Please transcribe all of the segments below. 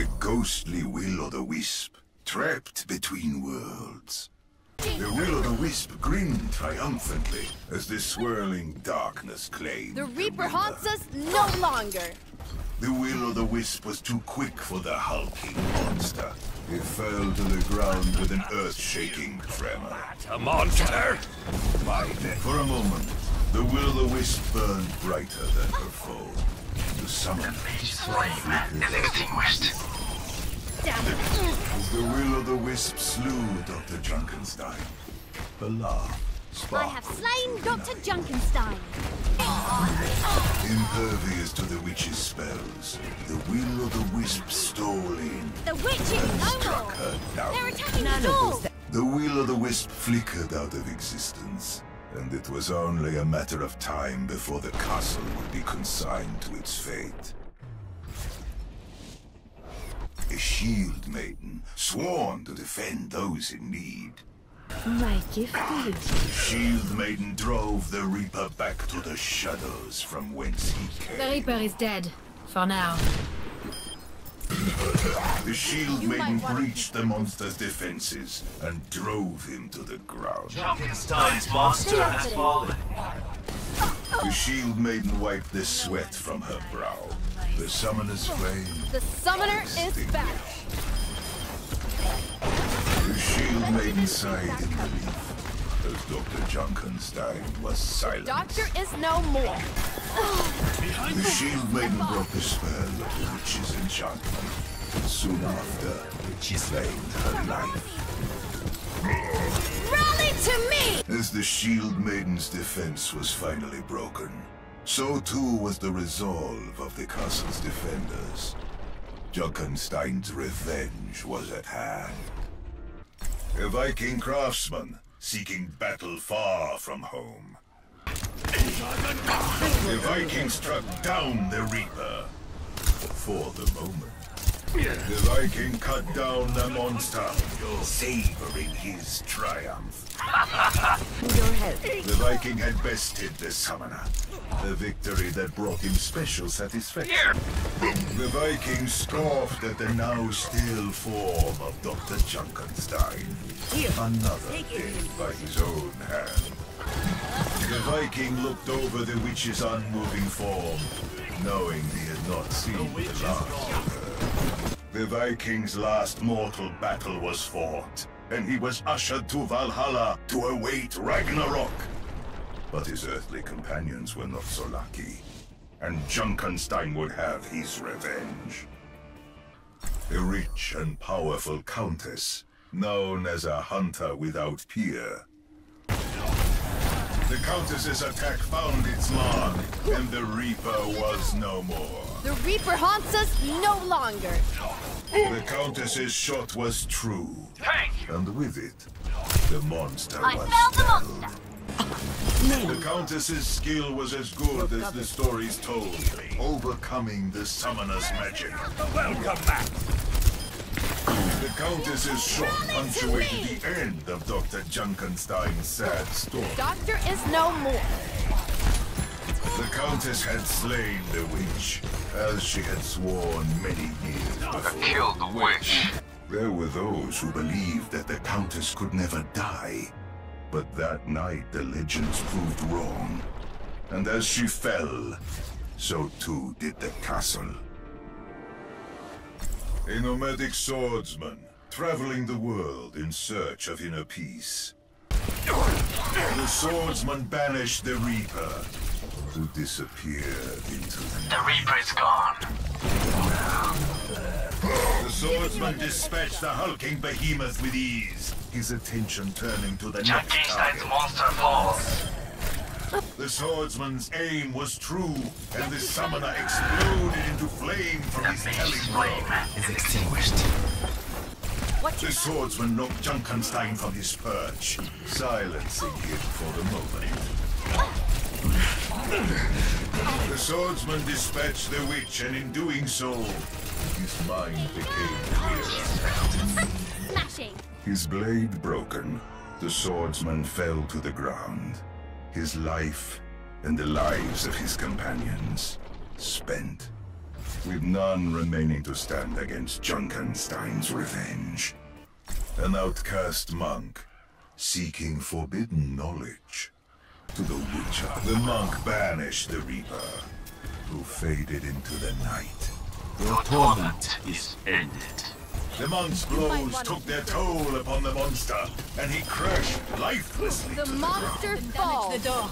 A ghostly will-o'-the-wisp, trapped between worlds. The will-o'-the-wisp grinned triumphantly as the swirling darkness claimed The Reaper haunts us no longer! The will-o'-the-wisp was too quick for the hulking monster. It fell to the ground with an earth-shaking tremor. A monster! For a moment, the will-o'-the-wisp burned brighter than her foe. The summoner flame is extinguished. as the will-o'-the-wisp slew Dr. Junkenstein. The laugh I have slain Dr. Junkenstein! impervious to the witch's spells, the will-o'-the-wisp stole in The witch is and no struck more! her down. They're attacking the door! The will-o'-the-wisp flickered out of existence, and it was only a matter of time before the castle would be consigned to its fate. A shield maiden, sworn to defend those in need. My gift The shield maiden drove the Reaper back to the shadows from whence he The came. Reaper is dead. For now. The shield maiden breached the monster's defenses and drove him to the ground. Junkenstein's monster has fallen. The shield maiden wiped the sweat from her brow. The summoner's flame. The summoner is back! The shield maiden sighed in relief as Dr. Junkenstein was silent. Doctor is no more! The shield maiden broke the spell of the witch's enchantment. Soon after, she claimed her life. Rally to me! As the shield maiden's defense was finally broken, so too was the resolve of the castle's defenders. Junkenstein's revenge was at hand. A Viking craftsman seeking battle far from home. The Viking struck down the Reaper. For the moment, the Viking cut down the monster, savoring his triumph. Your help. The Viking had bested the summoner, a victory that brought him special satisfaction. The Viking scoffed at the now still form of Dr. Junkenstein, another dead by his own hand. The Viking looked over the witch's unmoving form, knowing he had not seen the last of her. The Viking's last mortal battle was fought, and he was ushered to Valhalla to await Ragnarok. But his earthly companions were not so lucky, and Junkenstein would have his revenge. A rich and powerful countess, known as a hunter without peer. The Countess's attack found its mark, and the Reaper was no more. The Reaper haunts us no longer! The Countess's shot was true, and with it, the monster I was felled the felled. monster! The Countess's skill was as good as the stories told, overcoming the summoner's magic. Welcome back! The Countess's shot punctuated the end of Dr. Junkenstein's sad story. Doctor is no more! The Countess had slain the witch, as she had sworn many years before. Killed the witch. There were those who believed that the Countess could never die. But that night the legends proved wrong. And as she fell, so too did the castle. A nomadic swordsman, traveling the world in search of inner peace. The swordsman banished the Reaper, who disappeared into The Reaper is gone. The swordsman dispatched the hulking behemoth with ease, his attention turning to the next Junkenstein's target. monster falls. The swordsman's aim was true, and the summoner exploded into flame from his telling blow. Is extinguished. The swordsman knocked Junkenstein from his perch, silencing him for the moment. The swordsman dispatched the witch, and in doing so, his mind became clearer. Smashing! His blade broken, the swordsman fell to the ground. His life and the lives of his companions spent. with none remaining to stand against Junkenstein's revenge. An outcast monk, seeking forbidden knowledge. To the Witcher, the monk banished the Reaper, who faded into the night. Your torment is ended. The monk's blows took their toll upon the monster, and he crashed lifelessly The to monster falls. The door.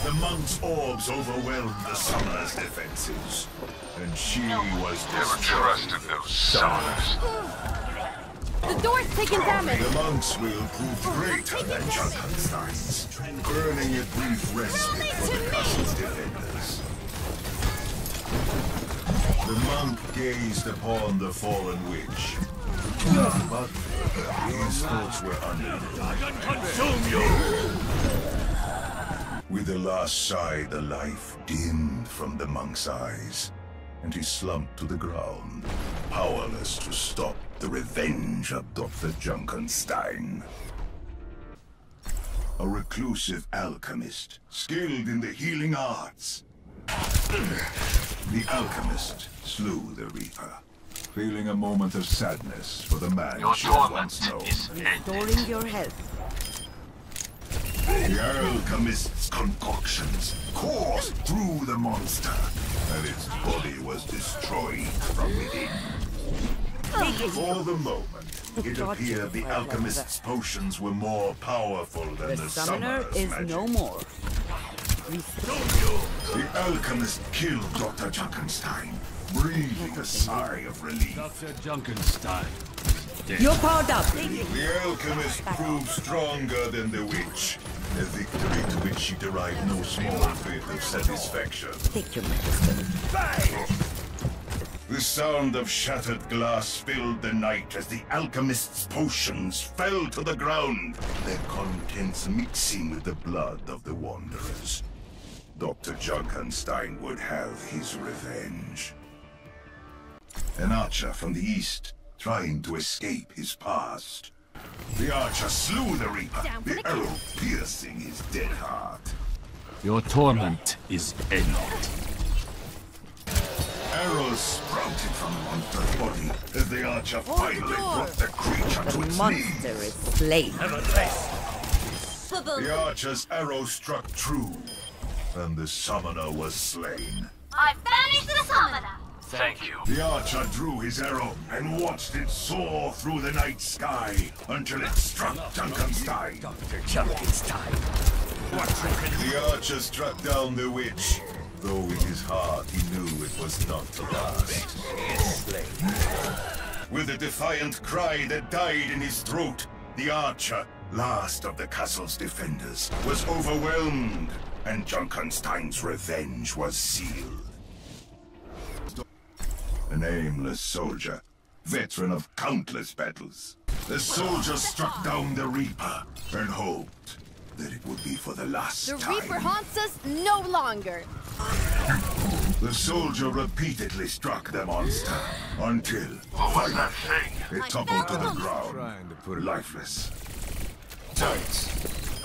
the monk's orbs overwhelmed the summoner's defenses, and she was Never trusted those summoners. The door's taking damage. The monk's will proved greater than Junkenstein's, earning a brief respite for the castle's defenders. The monk gazed upon the fallen witch, but his thoughts were unlimited. Consume you! With the last sigh, the life dimmed from the monk's eyes, and he slumped to the ground, powerless to stop the revenge of Dr. Junkenstein. A reclusive alchemist, skilled in the healing arts. The alchemist slew the Reaper, feeling a moment of sadness for the man Your she had once torment known. is ended. Restoring your health. The alchemist's concoctions coursed through the monster, and its body was destroyed from within. For the moment, it appeared the alchemist's potions were more powerful than the summoner's is magic. no more. The alchemist killed Dr. Junkenstein, breathing a sigh of relief. Dr. Junkenstein. You're powered up. The alchemist proved stronger than the witch, a victory to which she derived no small bit of satisfaction. Take your medicine. The sound of shattered glass filled the night as the alchemist's potions fell to the ground, their contents mixing with the blood of the wanderers. Dr. Junkenstein would have his revenge. An archer from the east, trying to escape his past. The archer slew the Reaper, Down for the the arrow piercing his dead heart. Your torment is ended. Arrows sprouted from the monster's body as the archer finally brought the creature to its Monster knees. is slain. The archer's arrow struck true, and the summoner was slain. I banished the summoner. Thank you. The archer drew his arrow and watched it soar through the night sky until it struck Junkenstein. Dr. Junkenstein. What you can The archer struck down the witch, though in his heart he knew it was not to last. With a defiant cry that died in his throat, the archer, last of the castle's defenders, was overwhelmed, and Junkenstein's revenge was sealed. An aimless soldier, veteran of countless battles. The soldier struck down the Reaper and hoped that it would be for the last The time. Reaper haunts us no longer. The soldier repeatedly struck the monster until What was that thing? it toppled to the ground, lifeless. Tight.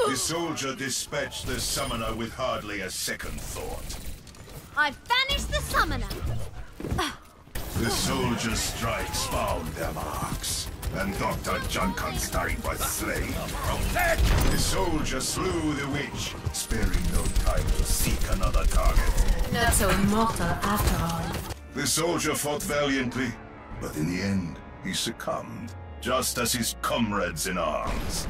The soldier dispatched the summoner with hardly a second thought. I banished the summoner. The soldier's strikes found their marks, and Dr. Junkenstein was slain. The soldier slew the witch, sparing no time to seek another target. Not so immortal after all. The soldier fought valiantly, but in the end, he succumbed, just as his comrades in arms.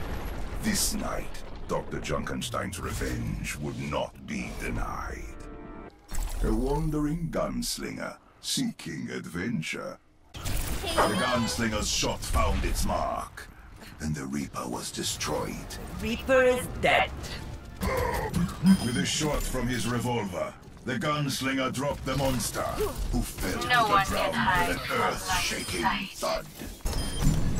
This night, Dr. Junkenstein's revenge would not be denied. A wandering gunslinger, seeking adventure. The gunslinger's shot found its mark, and the Reaper was destroyed. Reaper is dead. With a shot from his revolver, the gunslinger dropped the monster, who fell to the ground with an earth-shaking thud.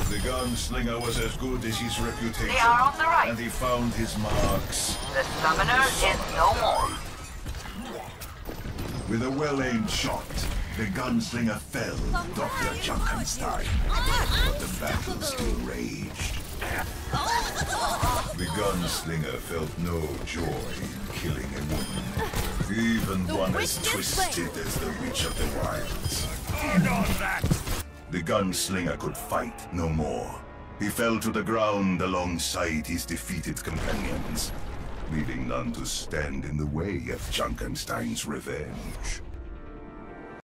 The gunslinger was as good as his reputation, They are on the right. and he found his marks. The summoner is no more. With a well-aimed shot, the gunslinger felled Dr. Junkenstein. But the battle still raged, The gunslinger felt no joy in killing a woman, even one as twisted as the Witch of the Wilds. The gunslinger could fight no more. He fell to the ground alongside his defeated companions, leaving none to stand in the way of Junkenstein's revenge.